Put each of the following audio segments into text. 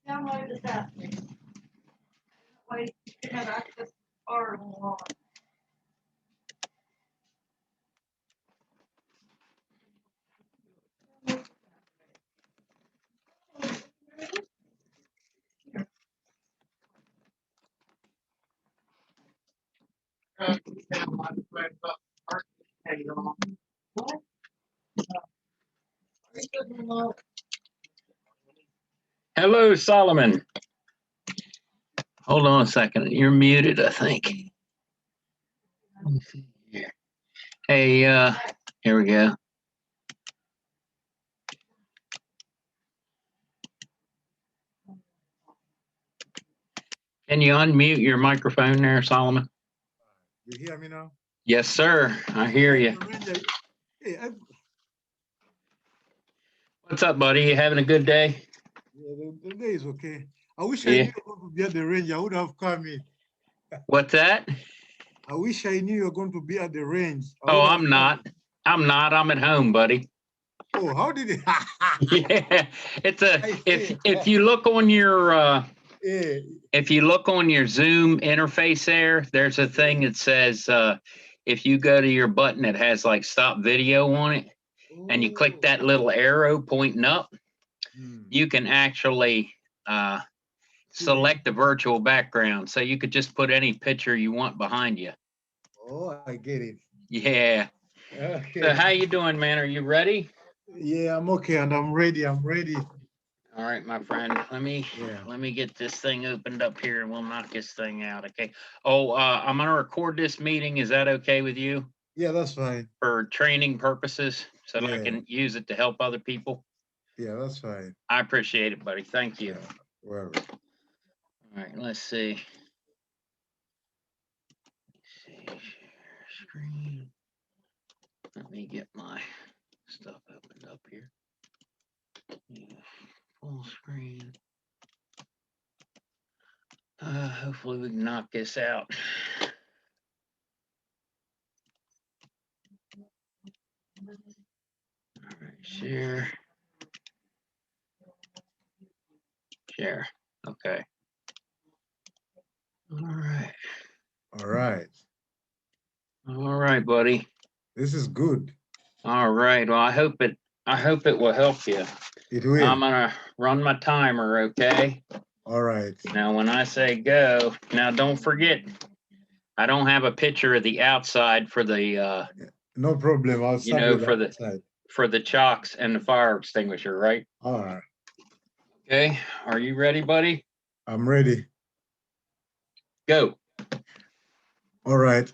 Download this app. Wait, you can have access to our online. Hello, Solomon. Hold on a second. You're muted, I think. Let me see here. Hey, here we go. Can you unmute your microphone there, Solomon? You hear me now? Yes, sir. I hear you. Hey, What's up, buddy? You having a good day? yeah, the day is okay. I wish Yeah. I knew you were going to be at the range. I would have come in. What's that? I wish I knew you were going to be at the range. Oh, I'm not. I'm not. I'm at home, buddy. Oh, how did it? Yeah, it's a if you look on your Yeah. if you look on your Zoom interface there's a thing that says if you go to your button that has like stop video on it and you click that little arrow pointing up, you can actually select the virtual background. So you could just put any picture you want behind you. Oh, I get it. Yeah. Okay. So how you doing, man? Are you ready? Yeah, I'm okay, and I'm ready. I'm ready. All right, my friend. Let me get this thing opened up here and we'll knock this thing out. Okay. Oh, I'm gonna record this meeting. Is that okay with you? Yeah, that's fine. For training purposes, so that I Yeah. can use it to help other people. Yeah, that's fine. I appreciate it, buddy. Thank you. Yeah, well. All right, let's see. Share screen. Let me get my stuff opened up here. Yeah, full screen. Hopefully we can knock this out. All right, share. Share. Okay. All right. All right. All right, buddy. This is good. All right. Well, I hope it will help you. It will. I'm gonna run my timer, okay? All right. Now, when I say go, now don't forget, I don't have a picture of the outside for the No problem. I'll start with for that side. for the chocks and the fire extinguisher, right? All right. Okay. Are you ready, buddy? I'm ready. Go. All right.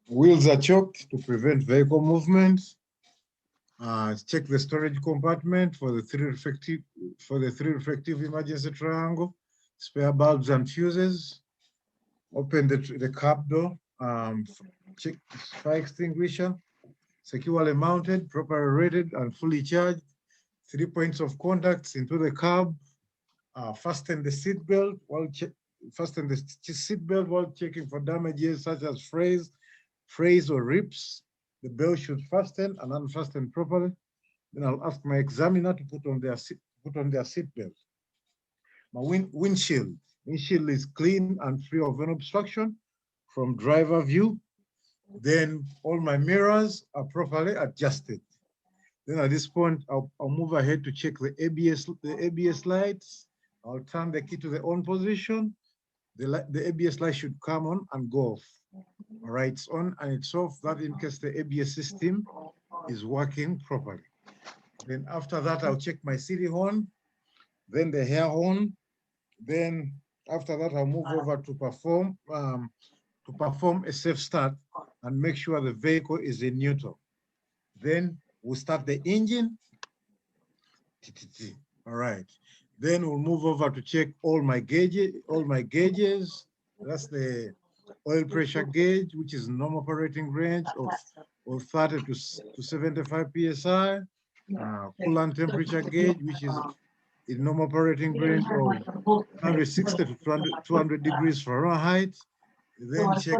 Wheels are choked to prevent vehicle movement. Check the storage compartment for the three reflective emergency triangle, spare bulbs and fuses. Open the cab door. Check fire extinguisher. Securely mounted, properly rated, and fully charged. 3 points of contacts into the cab. Fasten the seatbelt while checking for damages such as frays or rips. The belt should fasten and unfasten properly. Then I'll ask my examiner to put on their seatbelt. My windshield is clean and free of any obstruction from driver view. Then all my mirrors are properly adjusted. Then at this point, I'll move ahead to check the ABS lights. I'll turn the key to the on position. The ABS light should come on and go off. All right, it's on and it's off. That in case the ABS system is working properly. Then after that, I'll check my city horn, then the air horn. Then after that, I'll move over to perform a safe start and make sure the vehicle is in neutral. Then we'll start the engine. All right. Then we'll move over to check all my gauges. That's the oil pressure gauge, which is normal operating range of 30 to 75 psi, coolant temperature gauge, which is in normal operating range of 160 to 200 degrees Fahrenheit. Then check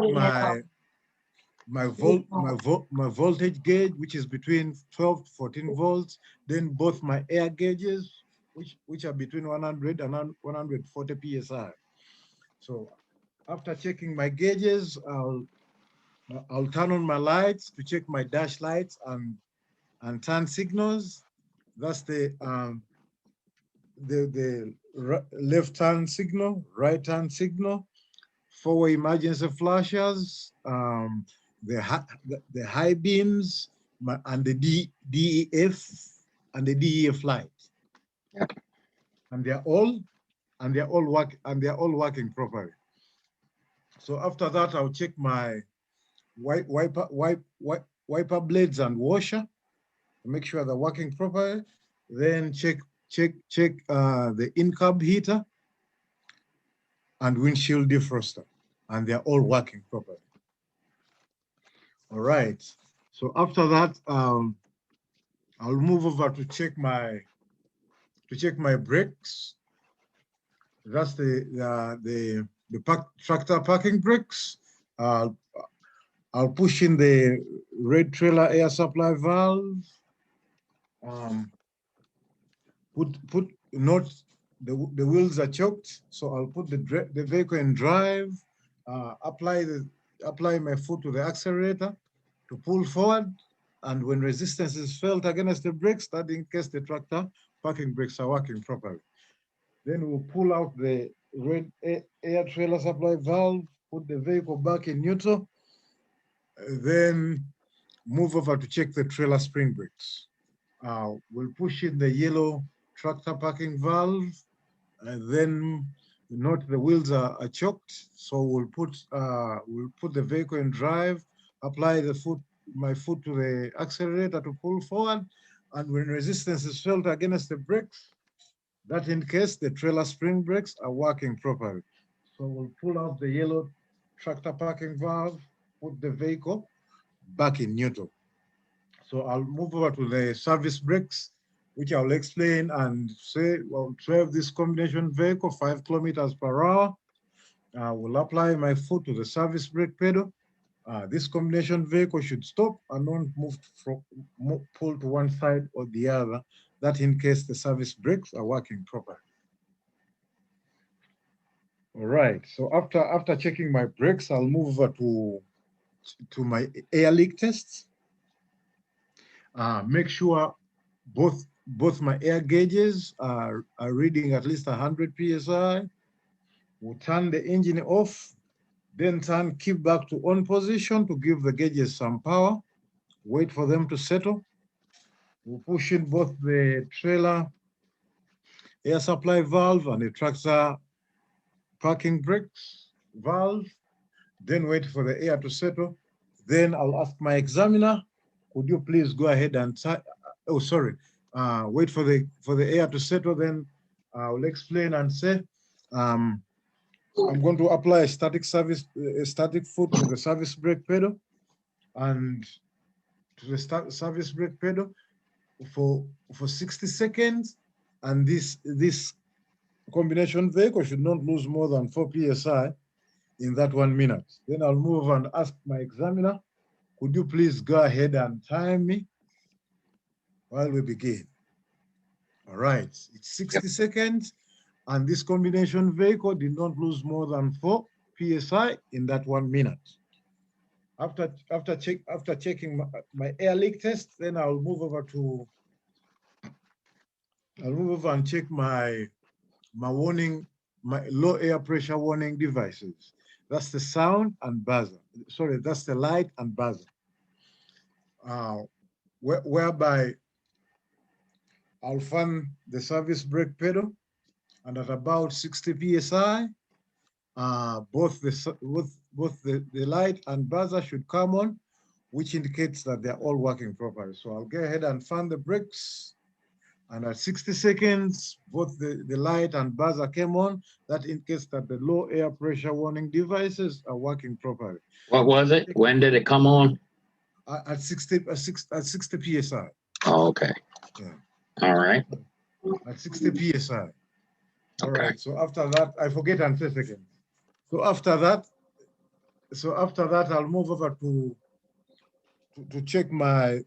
my voltage gauge, which is between 12 to 14 volts. Then both my air gauges, which are between 100 and 140 psi. So after checking my gauges, I'll turn on my lights to check my dash lights and turn signals. That's the left turn signal, right turn signal, four-way emergency flashers, the high beams, and the DEF and the DEF light. Yep. And they're all working properly. So after that, I'll check my wiper blades and washer to make sure they're working properly. Then check the in-cab heater and windshield defroster, and they're all working properly. All right. So after that, I'll move over to check my brakes. That's the tractor parking brakes. I'll push in the red trailer air supply valve. Note the wheels are choked, so I'll put the vehicle in drive. Apply my foot to the accelerator to pull forward, and when resistance is felt against the brakes, that in case the tractor parking brakes are working properly. Then we'll pull out the red air trailer supply valve, put the vehicle back in neutral, then move over to check the trailer spring brakes. We'll push in the yellow tractor parking valve, and then note the wheels are choked. So we'll put the vehicle in drive, apply my foot to the accelerator to pull forward, and when resistance is felt against the brakes, that in case the trailer spring brakes are working properly. So we'll pull out the yellow tractor parking valve, put the vehicle back in neutral. So I'll move over to the service brakes, which I'll explain and say, well, drive this combination vehicle 5 kilometers per hour. We'll apply my foot to the service brake pedal. This combination vehicle should stop and not pull to one side or the other. That in case the service brakes are working properly. All right. So after checking my brakes, I'll move over to my air leak tests. Make sure both my air gauges are reading at least 100 psi. We'll turn the engine off, then keep back to on position to give the gauges some power. Wait for them to settle. We'll push in both the trailer air supply valve and the tractor parking brakes valve, then wait for the air to settle. Then I'll ask my examiner, could you please go ahead and wait for the air to settle, then I'll explain and say, I'm going to apply a static foot to the service brake pedal and to the service brake pedal for 60 seconds. And this combination vehicle should not lose more than 4 psi in that 1 minute. Then I'll move and ask my examiner, could you please go ahead and time me while we begin? All right, it's 60 seconds, and this combination vehicle did not lose more than 4 psi in that 1 minute. After checking my air leak test, then I'll move over and check my low air pressure warning devices. That's the sound and buzzer. Sorry, that's the light and buzzer. Whereby I'll fan the service brake pedal, and at about 60 psi, both the light and buzzer should come on, which indicates that they're all working properly. So I'll go ahead and fan the brakes And at 60 seconds, both the light and buzzer came on. That indicates that the low air pressure warning devices are working properly. What was it? When did it come on? At 60 psi. Oh, okay. Yeah. All right. At 60 psi. All Okay. right. So after that, I forget 10 seconds. So after that, I'll move over to check my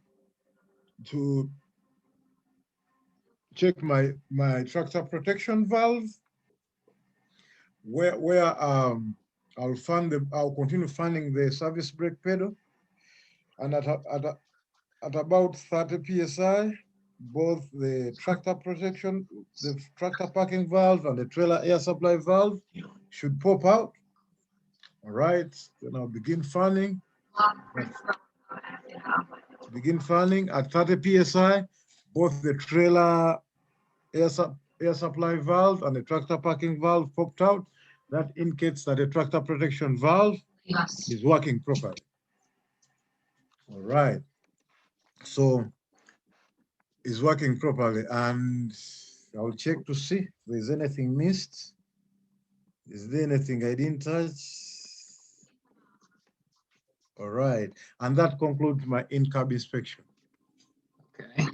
tractor protection valve, where I'll continue fanning the service brake pedal, and at about 30 psi, both the tractor protection, the tractor parking valve, and the trailer air supply valve should pop out. All right, then I'll begin fanning. At 30 psi. Both the trailer air supply valve and the tractor parking valve popped out. That indicates that the tractor protection valve is working properly. All right. So it's working properly, and I'll check to see if there's anything missed. Is there anything I didn't touch? All right. And that concludes my in-cab inspection. Okay.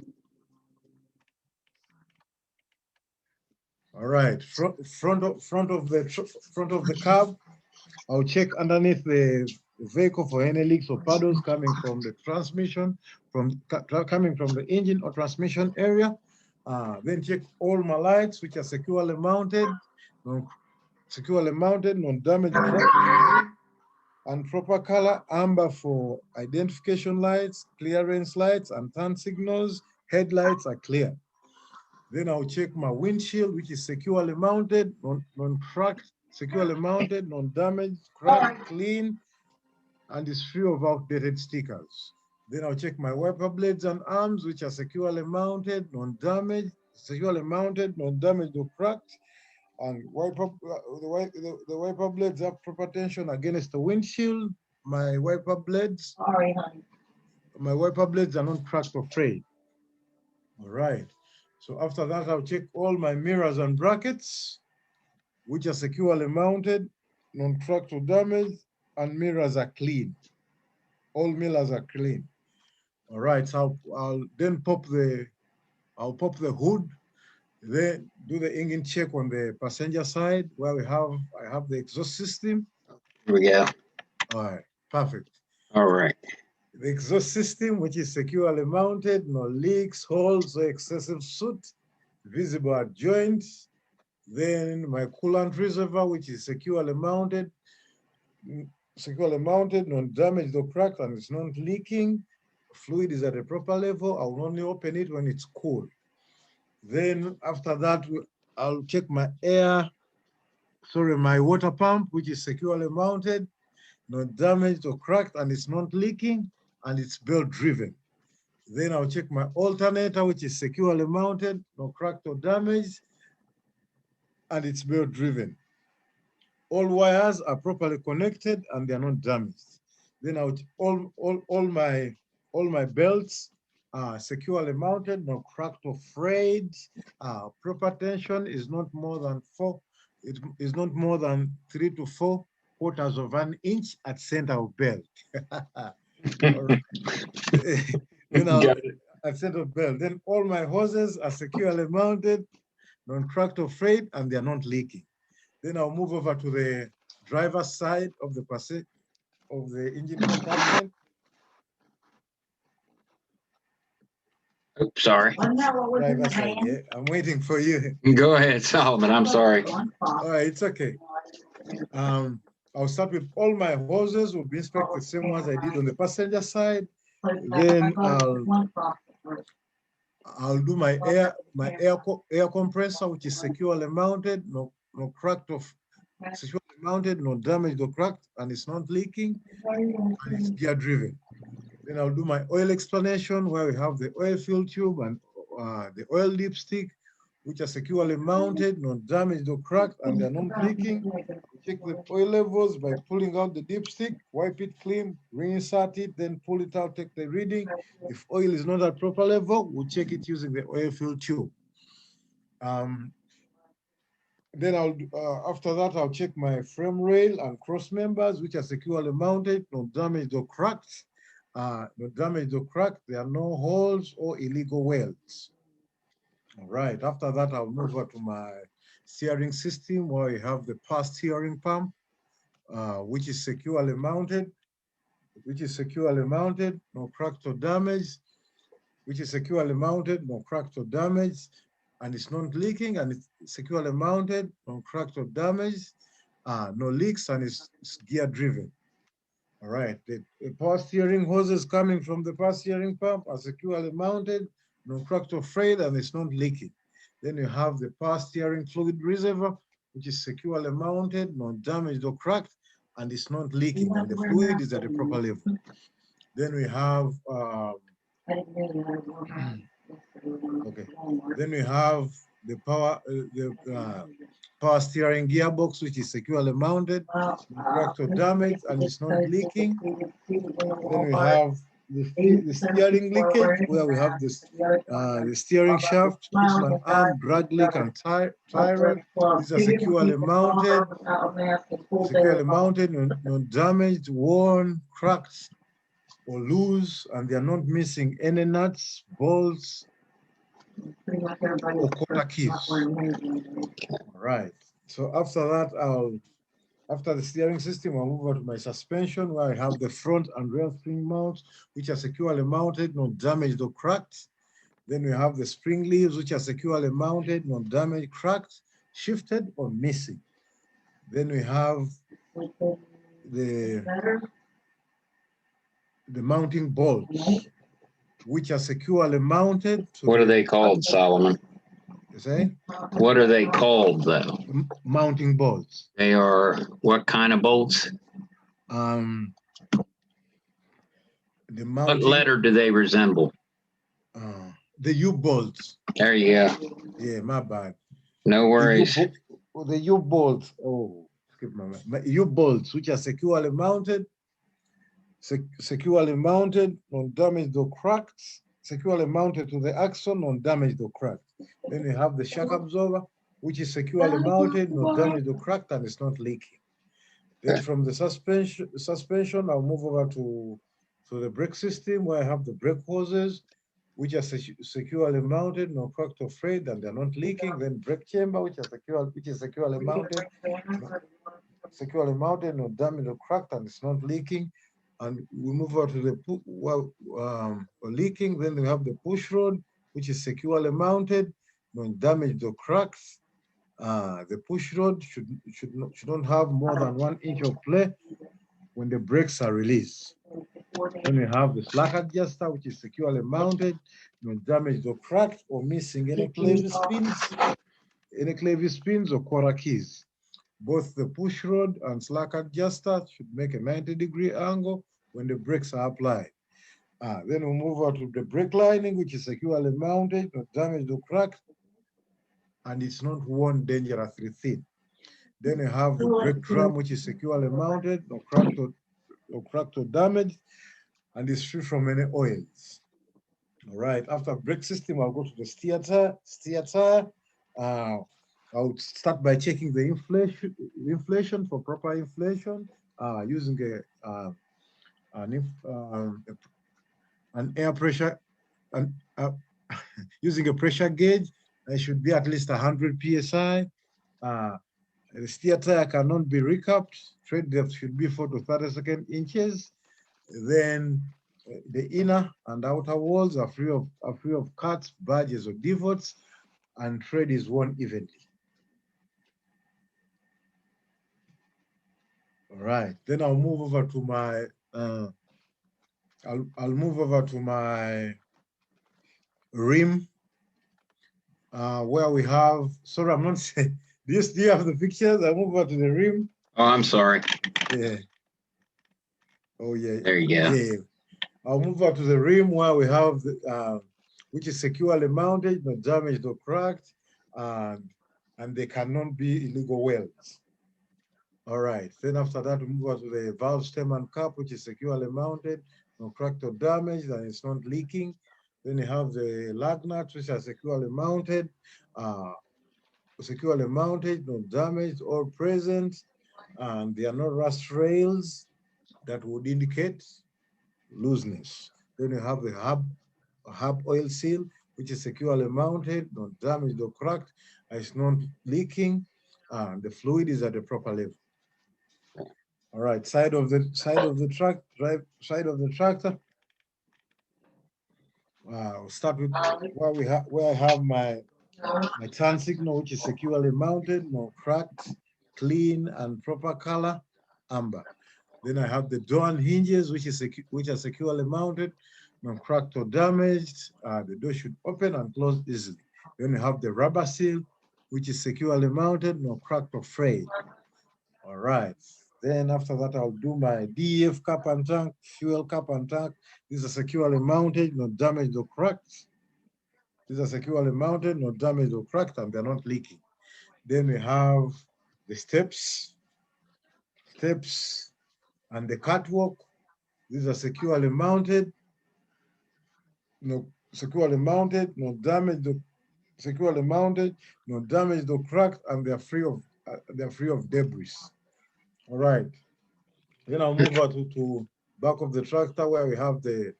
All right. Front of the cab, I'll check underneath the vehicle for any leaks or puddles coming from the transmission, coming from the engine or transmission area. Then check all my lights, which are securely mounted, non-damaged, and proper color, amber for identification lights, clearance lights, and turn signals. Headlights are clear. Then I'll check my windshield, which is securely mounted, non-cracked, securely mounted, non-damaged, cracked, clean, and is free of outdated stickers. Then I'll check my wiper blades and arms, which are securely mounted, non-damaged, non-damaged or cracked, and the wiper blades have proper tension against the windshield. My wiper blades are not cracked or frayed. All right. So after that, I'll check all my mirrors and brackets, which are securely mounted, non-cracked or damaged, and mirrors are clean. All mirrors are clean. All right. So I'll then pop the hood. Then do the engine check on the passenger side, where I have the exhaust system. Here we go. All right, perfect. All right. The exhaust system, which is securely mounted, no leaks, holes, or excessive soot visible at joints. Then my coolant reservoir, which is securely mounted, non-damaged or cracked, and it's not leaking. Fluid is at a proper level. I will only open it when it's cool. Then after that, I'll check my water pump, which is securely mounted, not damaged or cracked, and it's not leaking, and it's belt driven. Then I'll check my alternator, which is securely mounted, no cracked or damaged, and it's belt driven. All wires are properly connected and they're not damaged. Then all my belts are securely mounted, no cracked or frayed. Proper tension is not more than 3 to 4 quarters of an inch at center of belt. At center of belt. Then all my hoses are securely mounted, non-cracked or frayed, and they're not leaking. Then I'll move over to the driver's side of the engine compartment. Oops, sorry. Driver's side, yeah. I'm waiting for you. Go ahead, Solomon. I'm sorry. All right, it's okay. I'll start with all my hoses will be inspected the same ones I did on the passenger side. Then I'll do my air compressor, which is securely mounted, no cracked or securely mounted, no damaged or cracked, and it's not leaking, and it's gear driven. Then I'll do my oil explanation, where we have the oil fill tube and the oil dipstick, which are securely mounted, not damaged or cracked, and they're not leaking. Check the oil levels by pulling out the dipstick, wipe it clean, reinsert it, then pull it out, take the reading. If oil is not at proper level, we'll check it using the oil fill tube. Then after that, I'll check my frame rail and cross members, which are securely mounted, no damaged or cracked. No damaged or cracked. There are no holes or illegal welds. All right. After that, I'll move over to my steering system where I have the power steering pump, which is securely mounted. No cracked or damaged. Which is securely mounted, no cracked or damaged, and it's not leaking, and it's securely mounted, no cracked or damaged, no leaks, and it's gear driven. All right, the power steering hoses coming from the power steering pump are securely mounted, no cracked or frayed, and it's not leaking. Then you have the power steering fluid reservoir, which is securely mounted, not damaged or cracked, and it's not leaking, and the fluid is at the proper level. Then we have okay. Then we have the power steering gearbox, which is securely mounted, cracked or damaged, and it's not leaking. Then we have the steering leakage, where we have this the steering shaft, Eastman arm, drag leak, and tie rod. These are securely mounted, no damaged, worn, cracked, or loose, and they are not missing any nuts, bolts, or quarter keys. All right. So after that, after the steering system, I'll move over to my suspension, where I have the front and rear spring mounts, which are securely mounted, not damaged or cracked. Then we have the spring leaves, which are securely mounted, not damaged, cracked, shifted, or missing. Then we have the mounting bolts, which are securely mounted. What are they called, Solomon? You say? What are they called, though? Mounting bolts. They are what kind of bolts? The mounting, what letter do they resemble? The U-bolts. There you go. Yeah, my bad. No worries. The U-bolts. Oh, skip my mind. U-bolts, which are securely mounted, non-damaged or cracked, securely mounted to the axle, non-damaged or cracked. Then we have the shock absorber, which is securely mounted, not damaged or cracked, and it's not leaking. Then from the suspension, I'll move over to the brake system, where I have the brake hoses, which are securely mounted, no cracked or frayed, and they're not leaking. Then brake chamber, which is securely mounted, no damaged or cracked, and it's not leaking. And we move over to the leaking. Then we have the push rod, which is securely mounted, no damaged or cracked. The push rod shouldn't have more than 1 inch of play when the brakes are released. Then we have the slack adjuster, which is securely mounted, no damaged or cracked or missing any clevis pins or quarter keys. Both the push rod and slack adjuster should make a 90-degree angle when the brakes are applied. Then we move on to the brake lining, which is securely mounted, not damaged or cracked, and it's not worn dangerously thin. Then we have the brake drum, which is securely mounted, no cracked or damaged, and it's free from any oils. All right, after brake system, I'll go to the steer tire. I'll start by checking the inflation for proper inflation, using an air pressure, using a pressure gauge. It should be at least 100 psi. The steer tire cannot be recapped. Tread depth should be 4 to 32 inches. Then the inner and outer walls are free of cuts, badges, or divots, and tread is worn evenly. All right. Then I'll move over to my I'll move over to my rim, where we have. Sorry, I'm not saying. Do you have the pictures? I move over to the rim. Oh, I'm sorry. Yeah. Oh yeah. There you go. Yeah. I'll move over to the rim, where we have the, which is securely mounted, not damaged or cracked, and they cannot be illegal welds. All right. Then after that, we move over to the valve stem and cap, which is securely mounted, no cracked or damaged, and it's not leaking. Then you have the lug nuts, which are securely mounted, securely mounted, no damage or present, and there are no rust rails that would indicate looseness. Then you have the hub oil seal, which is securely mounted, not damaged or cracked, it's not leaking, and the fluid is at the proper level. All right, side of the tractor. We'll start with where I have my turn signal, which is securely mounted, no cracked, clean and proper color, amber. Then I have the door and hinges, which are securely mounted, no cracked or damaged. The door should open and close easily. Then you have the rubber seal, which is securely mounted, no cracked or frayed. All right. Then after that, I'll do my DEF cap and tank, fuel cap and tank. These are securely mounted, not damaged or cracked. These are securely mounted, not damaged or cracked, and they're not leaking. Then we have the steps, and the catwalk. These are securely mounted, no damaged, securely mounted, no damaged or cracked, and they're free of debris. All right. Then I'll move on to back of the tractor where we have the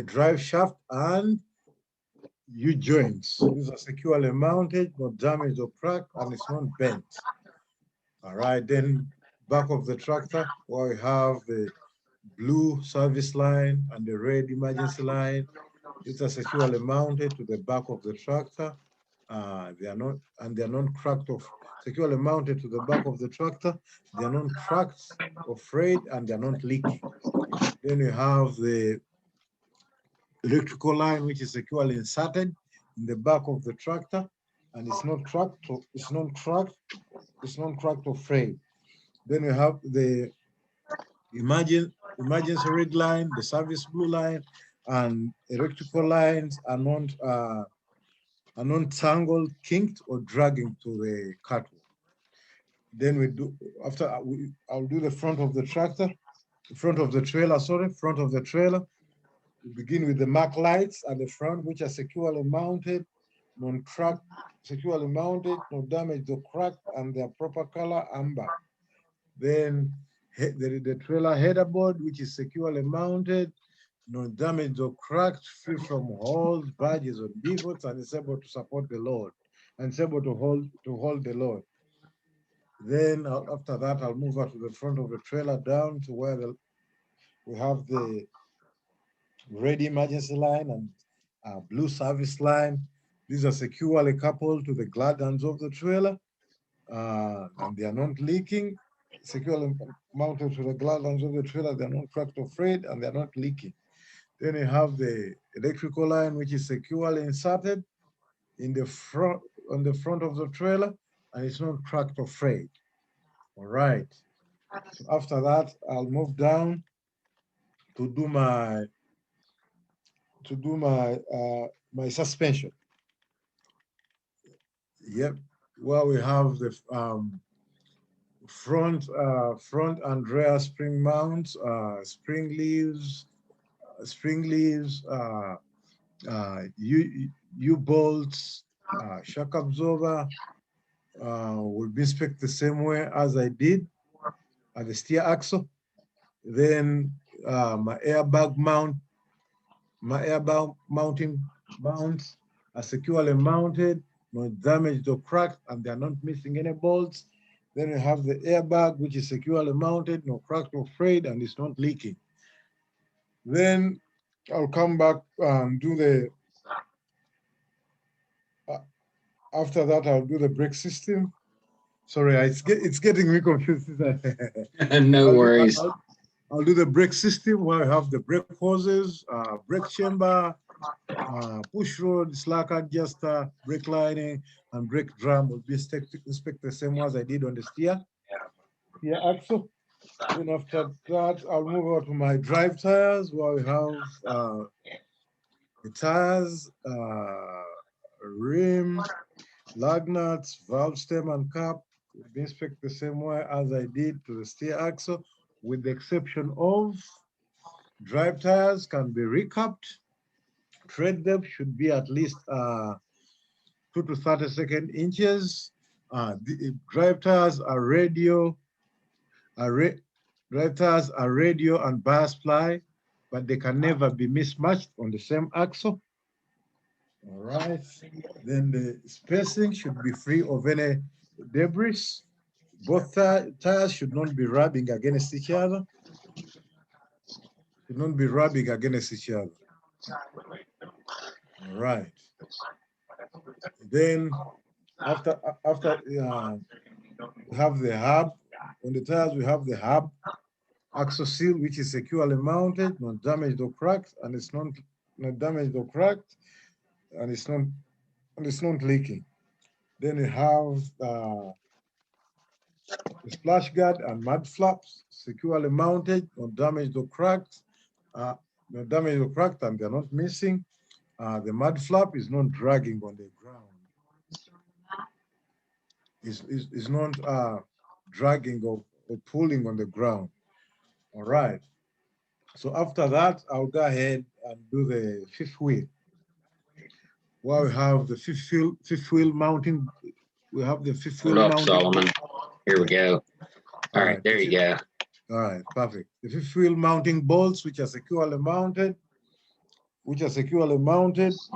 drive shaft and U-joints. These are securely mounted, not damaged or cracked, and it's not bent. All right, then back of the tractor where we have the blue service line and the red emergency line. These are securely mounted to the back of the tractor. They are not cracked or securely mounted to the back of the tractor. They are not cracked or frayed, and they are not leaking. Then we have the electrical line, which is securely inserted in the back of the tractor, and it's not cracked or frayed. Then we have the emergency red line, the service blue line, and electrical lines are not tangled, kinked, or dragging to the catwalk. Then I'll do the front of the tractor, front of the trailer. We begin with the mark lights at the front, which are securely mounted, non-cracked, securely mounted, no damage or cracked, and their proper color, amber. Then the trailer header board, which is securely mounted, no damage or cracked, free from holes, badges, or divots, and is able to support the load, and it's able to hold the load. Then after that, I'll move out to the front of the trailer down to where we have the red emergency line and blue service line. These are securely coupled to the gladlands of the trailer, and they are not leaking. Securely mounted to the gladlands of the trailer, they are not cracked or frayed, and they are not leaking. Then you have the electrical line, which is securely inserted in the front, on the front of the trailer, and it's not cracked or frayed. All right. So after that, I'll move down to do my suspension. Yep. Well, we have the front and rear spring mounts, spring leaves, U-bolts, shock absorber. Will be inspected the same way as I did at the steer axle. Then my airbag mounting mounts are securely mounted, not damaged or cracked, and they are not missing any bolts. Then we have the airbag, which is securely mounted, no cracked or frayed, and it's not leaking. Then I'll come back and do the, after that, I'll do the brake system. Sorry, it's getting me confused. No worries. I'll do the brake system where I have the brake hoses, brake chamber, push rod, slack adjuster, brake lining, and brake drum will be inspected the same as I did on the steer axle. Then after that, I'll move over to my drive tires where we have the tires, rim, lug nuts, valve stem, and cap will be inspected the same way as I did to the steer axle, with the exception of drive tires can be recapped. Tread depth should be at least 2 to 32 inches. The drive tires are radial, drive tires are radial and bias ply, but they can never be mismatched on the same axle. All right. Then the spacing should be free of any debris. Both tires should not be rubbing against each other. Should not be rubbing against each other. All right. Then after we have the hub. On the tires, we have the hub axle seal, which is securely mounted, not damaged or cracked, and it's not damaged or cracked, and it's not leaking. Then we have the splash guard and mud flaps, securely mounted, not damaged or cracked, not damaged or cracked, and they're not missing. The mud flap is not dragging on the ground. It's not dragging or pulling on the ground. All right. So after that, I'll go ahead and do the fifth wheel. Well, we have the fifth wheel mounting. We have the fifth wheel Hold up, mounting. Solomon. Here we go. All right, there you go. All right, perfect. The fifth wheel mounting bolts, which are securely mounted, or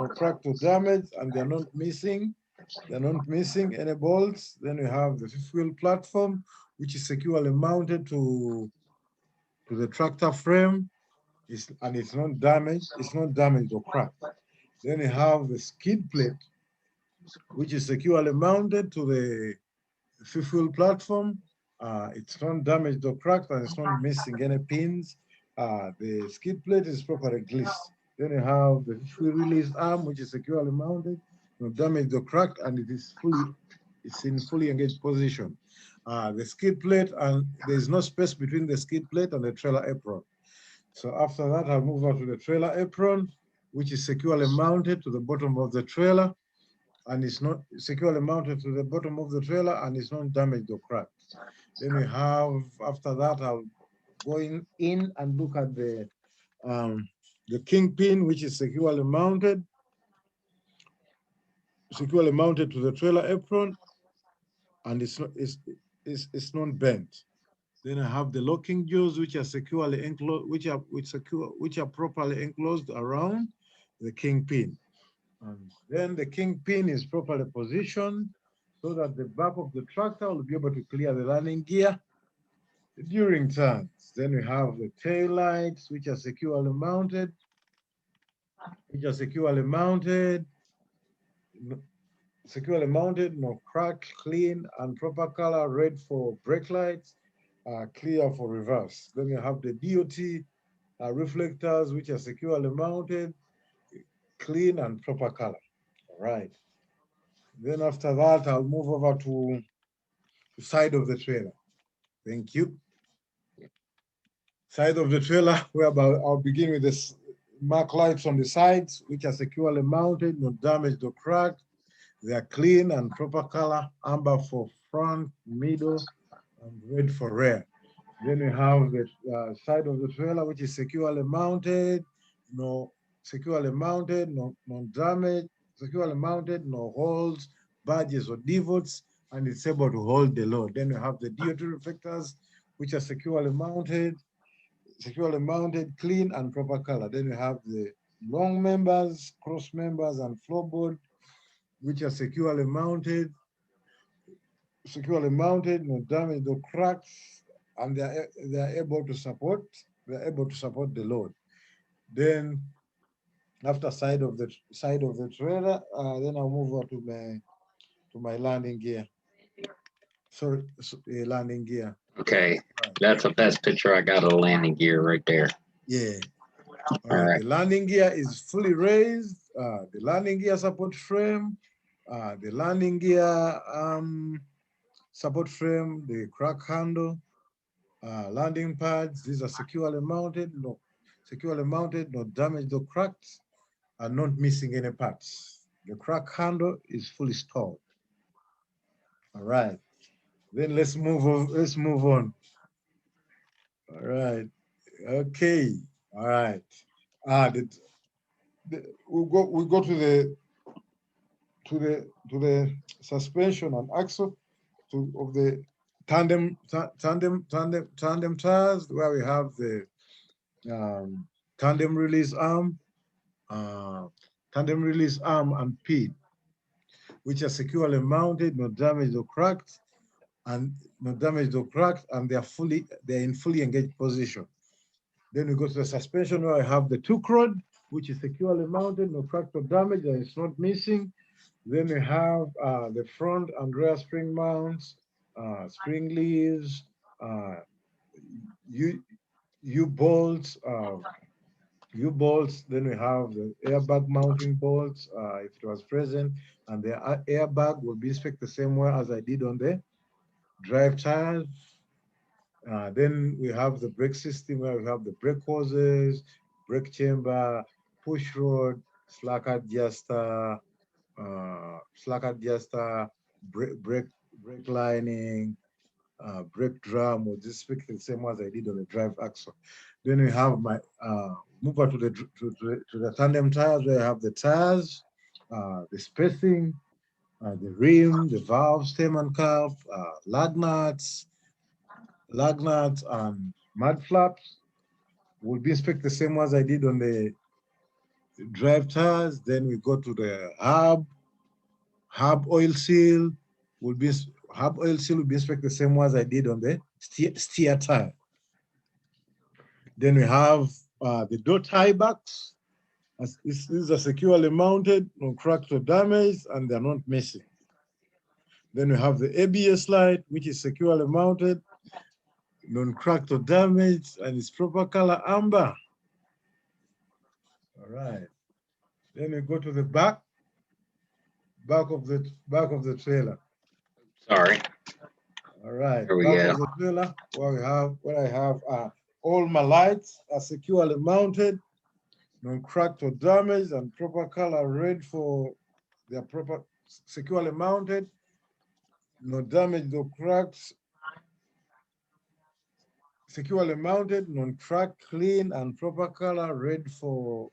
cracked or damaged, and they're not missing. They're not missing any bolts. Then we have the fifth wheel platform, which is securely mounted to the tractor frame, and it's not damaged. It's not damaged or cracked. Then we have the skid plate, which is securely mounted to the fifth wheel platform. It's not damaged or cracked, and it's not missing any pins. The skid plate is properly greased. Then you have the fifth wheel release arm, which is securely mounted, not damaged or cracked, and it's in fully engaged position. The skid plate, and there's no space between the skid plate and the trailer apron. So after that, I'll move on to the trailer apron, which is securely mounted to the bottom of the trailer, and it's not securely mounted to the bottom of the trailer, and it's not damaged or cracked. Then we have, after that, I'll go in and look at the kingpin, which is securely mounted to the trailer apron, and it's not bent. Then I have the locking jaws, which are securely enclosed, which are properly enclosed around the kingpin. And then the kingpin is properly positioned so that the back of the tractor will be able to clear the landing gear during turns. Then we have the tail lights, which are securely mounted, no crack, clean, and proper color, red for brake lights, clear for reverse. Then you have the DOT reflectors, which are securely mounted, clean and proper color. All right. Then after that, I'll move over to the side of the trailer. Thank you. Side of the trailer, whereby I'll begin with this mark lights on the sides, which are securely mounted, not damaged or cracked. They are clean and proper color, amber for front, middle, and red for rear. Then we have the side of the trailer, which is securely mounted, no damage, securely mounted, no holes, badges, or divots, and it's able to hold the load. Then we have the DOT reflectors, which are securely mounted, clean and proper color. Then we have the long members, cross members, and floorboard, which are securely mounted, no damage, no cracks, and they're able to support the load. Then after side of the trailer, then I'll move on to my landing gear. Sorry, landing gear. Okay, that's the best picture I got of the landing gear right there. Yeah. All right. The landing gear is fully raised. The landing gear support frame, the landing gear support frame, the crack handle, landing pads. These are securely mounted, no damaged or cracked, and not missing any parts. The crack handle is fully stored. All right. Then let's move on. All right. Okay. All right. We go to the suspension and axle of the tandem tires, where we have the tandem release arm, and pin, which are securely mounted, no damaged or cracked, and they're in fully engaged position. Then we go to the suspension, where I have the hook rod, which is securely mounted, no cracked or damaged, and it's not missing. Then we have the front and rear spring mounts, spring leaves, U-bolts, U-bolts. Then we have the airbag mounting bolts, if it was present, and the airbag will be inspected the same way as I did on the drive tires. Then we have the brake system, where we have the brake hoses, brake chamber, push rod, slack adjuster, brake lining, brake drum, was inspected the same as I did on the drive axle. Then we have my move on to the tandem tires, where I have the tires, the spacing, the rim, the valve, stem and cap, lug nuts, and mud flaps will be inspected the same as I did on the drive tires. Then we go to the hub oil seal will be inspected the same as I did on the steer tire. Then we have the door tie backs. These are securely mounted, no cracked or damaged, and they're not missing. Then we have the ABS light, which is securely mounted, non-cracked or damaged, and it's proper color amber. All right. Then we go to the back of the trailer. Sorry. All right. Here we back go. of the trailer, where I have all my lights are securely mounted, non-cracked or damaged, and proper color red for their proper securely mounted, no damage, no cracks, securely mounted, non-cracked, clean, and proper color red for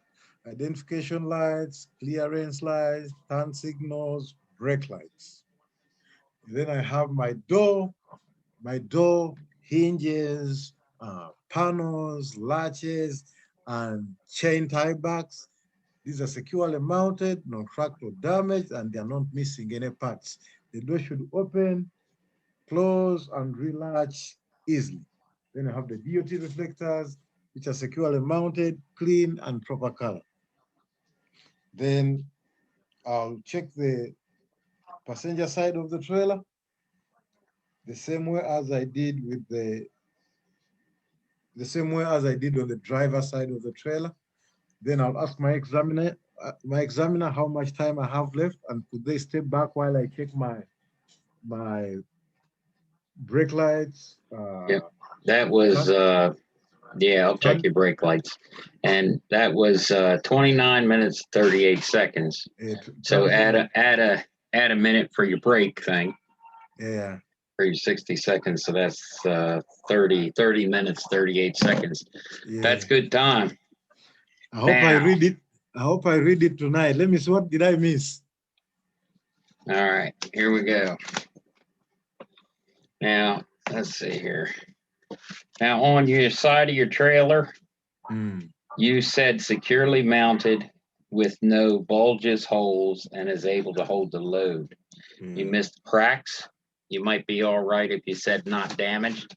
identification lights, clearance lights, turn signals, brake lights. Then I have my door hinges, panels, latches, and chain tie backs. These are securely mounted, non cracked or damaged, and they are not missing any parts. The door should open, close, and relatch easily. Then I have the DOT reflectors, which are securely mounted, clean, and proper color. Then I'll check the passenger side of the trailer the same way as I did on the driver side of the trailer. Then I'll ask my examiner how much time I have left, and could they step back while I check my brake lights. Yeah, that was yeah, I'll check your brake lights. And that was 29 minutes 38 seconds. So add a minute for your brake thing. Yeah. For your 60 seconds. So that's 30 minutes 38 seconds. Yeah. That's good time. I hope I read it tonight. Let me see, what did I miss? All right, here we go. Now, let's see here. Now, on your side of your trailer, you said securely mounted with no bulges, holes, and is able to hold the load. You missed cracks. You might be all right if you said not damaged.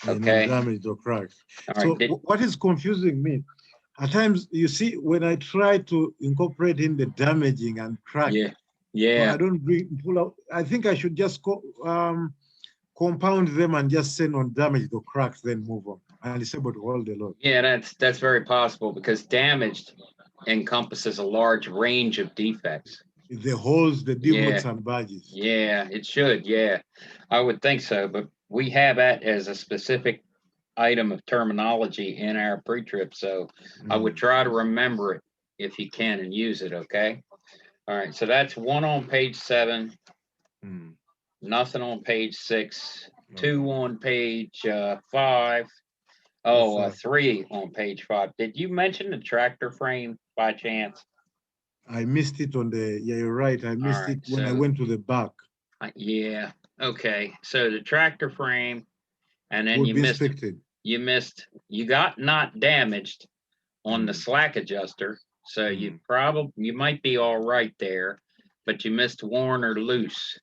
Okay. Not damaged or cracked. All right. So what is confusing me, at times, you see, when I try to incorporate in the damaging and crack, yeah, I don't pull out. I think I should just compound them and just say non-damaged or cracked, then move on, and it's able to hold the load. Yeah, that's very possible, because damaged encompasses a large range of defects. The holes, the divots, and badges. Yeah, it should. Yeah, I would think so. But we have that as a specific item of terminology in our pre-trip, so I would try to remember it if you can and use it. Okay. All right. So that's one on page 7. Nothing on page 6. 2 on page 5. Oh, 3 on page 5. Did you mention the tractor frame by chance? I missed it on the, yeah, you're right. I missed right, it when I so- went to the back. Yeah, okay, so the tractor frame, and then Would you be missed, inspected. you got not damaged on the slack adjuster, so you might be all right there, but you missed worn or loose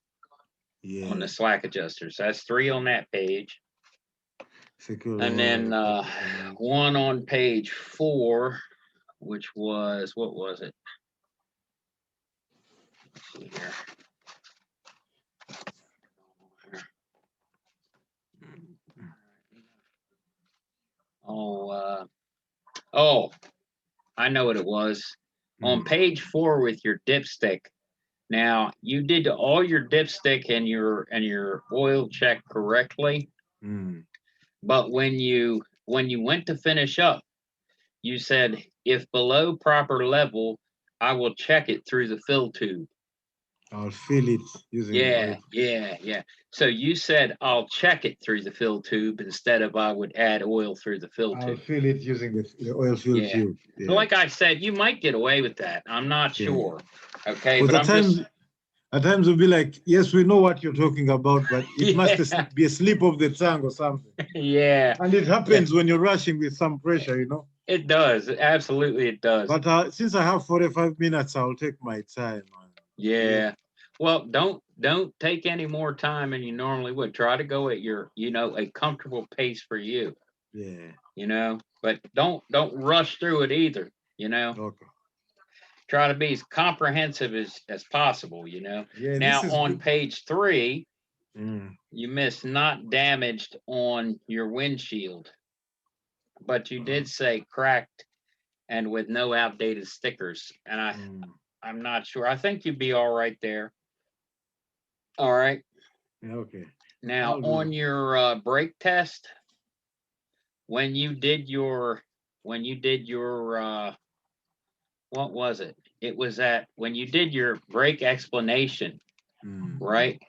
Yeah. on the slack adjusters. That's 3 on that page. Secure And then one on page 4, which was, what was it? Let's see here. Oh, I know what it was. On page 4 with your dipstick. Now, you did all your dipstick and your oil check correctly, but when you went to finish up, you said, if below proper level, I will check it through the fill tube. I'll fill it using the Yeah, oil. yeah. So you said, I'll check it through the fill tube instead of I would add oil through the fill I'll tube. fill it using the oil fill Yeah. tube. Yeah. Like I said, you might get away with that. I'm not sure. Okay, Because but at times we'll be like, yes, we know what you're talking about, but it must be a slip of the tongue or something. Yeah. And it happens when you're rushing with some pressure, you know. It does. Absolutely, it does. But since I have 45 minutes, I'll take my time. Yeah. Well, don't take any more time than you normally would. Try to go at your, a comfortable pace for you. Yeah. But don't rush through it either. Okay. Try to be as comprehensive as possible. Yeah. Now this is on good. page 3, you missed not damaged on your windshield, but you did say cracked and with no outdated stickers. And I'm not sure. I think you'd be all right there. All right. Okay. Now on your brake test, when you did your what was it? It was when you did your brake explanation, right?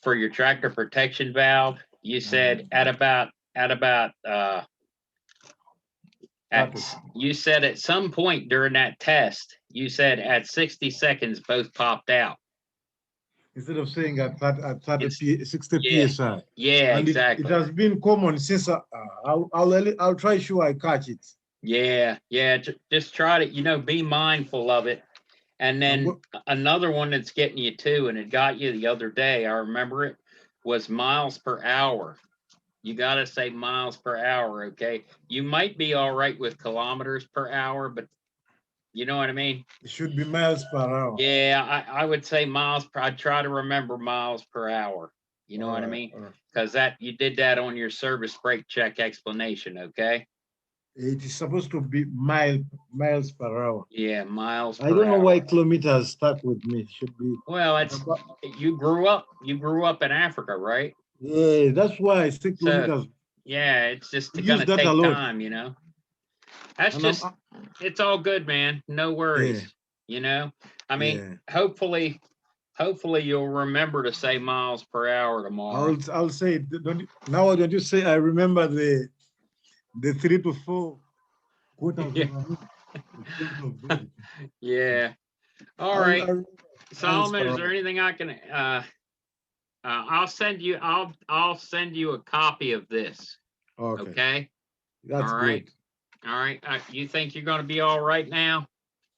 For your tractor protection valve, you said you said at some point during that test, you said at 60 seconds both popped out. Instead of saying at 60 psi. Yeah, and exactly. It has been common since I'll try sure I catch it. Yeah. Just try to, be mindful of it. And then another one that's getting you too, and it got you the other day, I remember it, was miles per hour. You got to say miles per hour, okay? You might be all right with kilometers per hour, but you know what I mean? It should be miles per hour. Yeah, I would say miles per, I'd try to remember miles per hour. You know what I mean? Because you did that on your service brake check explanation, okay? It is supposed to be miles per hour. Yeah, miles per hour. I don't know why kilometers stuck with me. It should be. Well, you grew up in Africa, right? Yeah, that's why I think kilometers. So, yeah, it's just gonna take time, That's just it's all good, man. No worries. I mean, hopefully you'll remember to say miles per hour tomorrow. I'll say don't you say I remember the 3 to 4 quarters of a minute. Yeah. All right. Solomon, is there anything I can I'll send you a copy of this. Okay. That's all right. Good. All right. You think you're going to be all right now?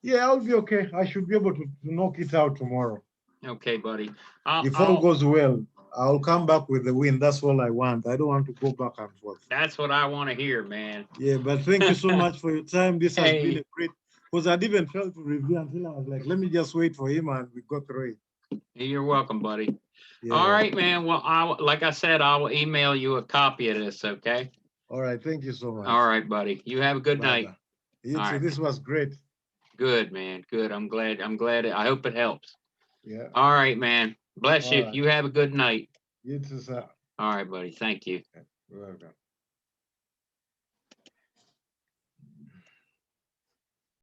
Yeah, I'll be okay. I should be able to knock it out tomorrow. Okay, buddy. If all goes well, I'll come back with the win. That's all I want. I don't want to go back and forth. That's what I want to hear, man. Yeah, but thank you so much for your time. This has been a great, because I didn't fail to review until I was like, let me just wait for him, and we got through it. You're welcome, buddy. Yeah. All right, man. Well, like I said, I will email you a copy of this, okay? All right. Thank you so much. All right, buddy. You have a good night. You too. Right. This was great. Good, man. Good. I'm glad. I hope it helps. Yeah. All right, man. Bless you. Right. You have a good night. You too, sir. All right, buddy. Thank you. You're welcome.